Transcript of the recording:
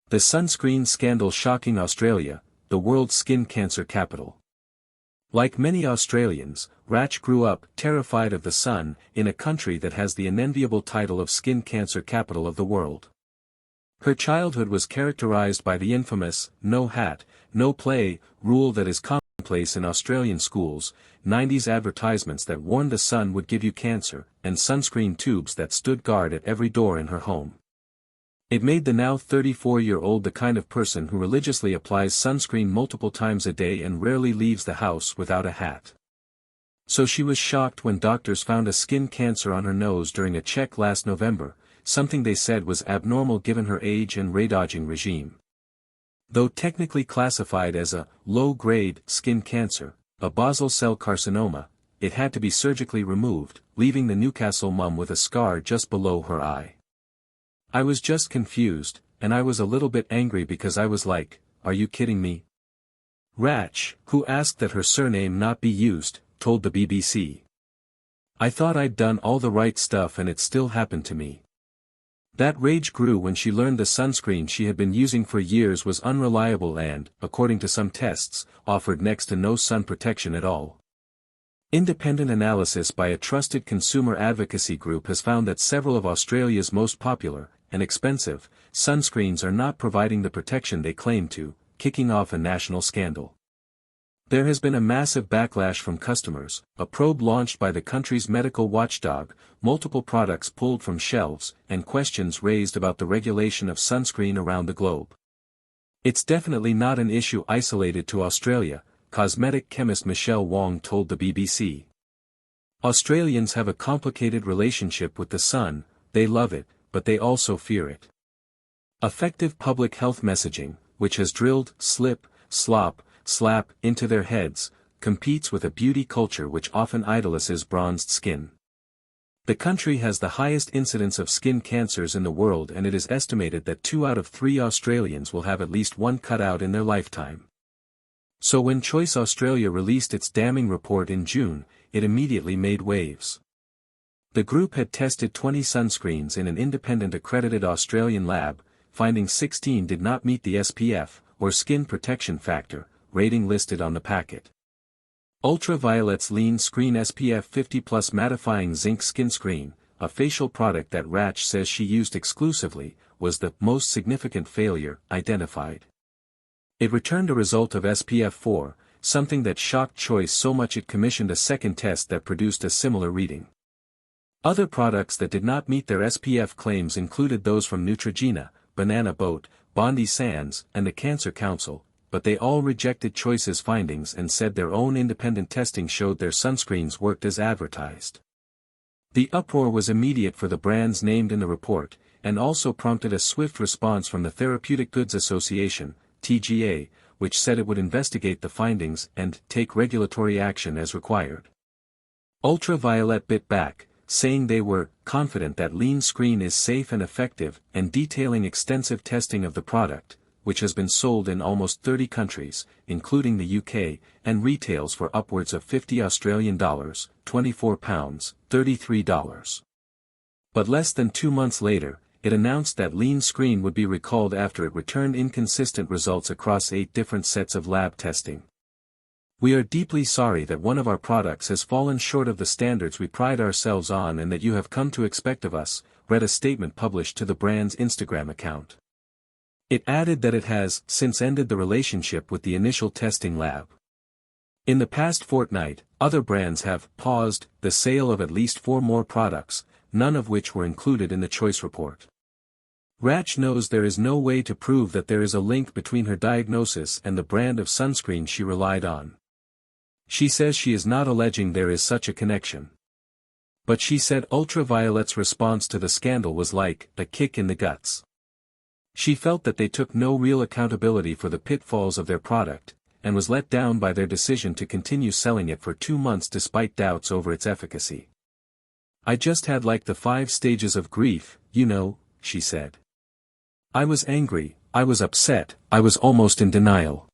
The sunscreen scandal shocking Australia, the world's skin cancer capital. Like many Australians, Rach grew up terrified of the sun in a country that has the unenviable title of skin cancer capital of the world. Her childhood was characterised by the infamous "no hat, no play" rule that is commonplace in Australian schools, 90s advertisements that warned the sun would give you cancer, and sunscreen tubes that stood guard at every door in her home. It made the now 34-year-old the kind of person who religiously applies sunscreen multiple times a day and rarely leaves the house without a hat. So she was shocked when doctors found a skin cancer on her nose during a check last November, something they said was abnormal given her age and radaging regime. Though technically classified as a low-grade skin cancer, a basal cell carcinoma, it had to be surgically removed, leaving the Newcastle mum with a scar just below her eye. "I was just confused, and I was a little bit angry because I was like, are you kidding me?" Rach, who asked that her surname not be used, told the BBC. "I thought I'd done all the right stuff and it still happened to me." That rage grew when she learned the sunscreen she had been using for years was unreliable and, according to some tests, offered next to no sun protection at all. Independent analysis by a trusted consumer advocacy group has found that several of Australia's most popular, and expensive, sunscreens are not providing the protection they claim to, kicking off a national scandal. There has been a massive backlash from customers, a probe launched by the country's medical watchdog, multiple products pulled from shelves, and questions raised about the regulation of sunscreen around the globe. "It's definitely not an issue isolated to Australia," cosmetic chemist Michelle Wong told the BBC. "Australians have a complicated relationship with the sun, they love it, but they also fear it. Effective public health messaging, which has drilled slip, slop, slap into their heads, competes with a beauty culture which often idolizes bronzed skin. The country has the highest incidence of skin cancers in the world, and it is estimated that 2 out of 3 Australians will have at least one cutout in their lifetime. So when Choice Australia released its damning report in June, it immediately made waves. The group had tested 20 sunscreens in an independent accredited Australian lab, finding 16 did not meet the SPF, or skin protection factor, rating listed on the packet. Ultraviolet's Lean Screen SPF 50+ mattifying zinc skin screen, a facial product that Rach says she used exclusively, was the most significant failure identified. It returned a result of SPF 4, something that shocked Choice so much it commissioned a second test that produced a similar reading. Other products that did not meet their SPF claims included those from Neutrogena, Banana Boat, Bondi Sands, and the Cancer Council, but they all rejected Choice's findings and said their own independent testing showed their sunscreens worked as advertised. The uproar was immediate for the brands named in the report, and also prompted a swift response from the Therapeutic Goods Association, TGA, which said it would investigate the findings and take regulatory action as required. Ultraviolet bit back, saying they were confident that Lean Screen is safe and effective, and detailing extensive testing of the product, which has been sold in almost 30 countries, including the UK, and retails for upwards of $50 £24, $33. But less than 2 months later, it announced that Lean Screen would be recalled after it returned inconsistent results across 8 different sets of lab testing. "We are deeply sorry that one of our products has fallen short of the standards we pride ourselves on and that you have come to expect of us," read a statement published to the brand's Instagram account. It added that it has since ended the relationship with the initial testing lab. In the past fortnight, other brands have paused the sale of at least 4 more products, none of which were included in the Choice report. Rach knows there is no way to prove that there is a link between her diagnosis and the brand of sunscreen she relied on. She says she is not alleging there is such a connection. But she said Ultraviolet's response to the scandal was like a kick in the guts. She felt that they took no real accountability for the pitfalls of their product, and was let down by their decision to continue selling it for 2 months despite doubts over its efficacy. "I just had like the 5 stages of grief, you know," she said. "I was angry, I was upset, I was almost in denial.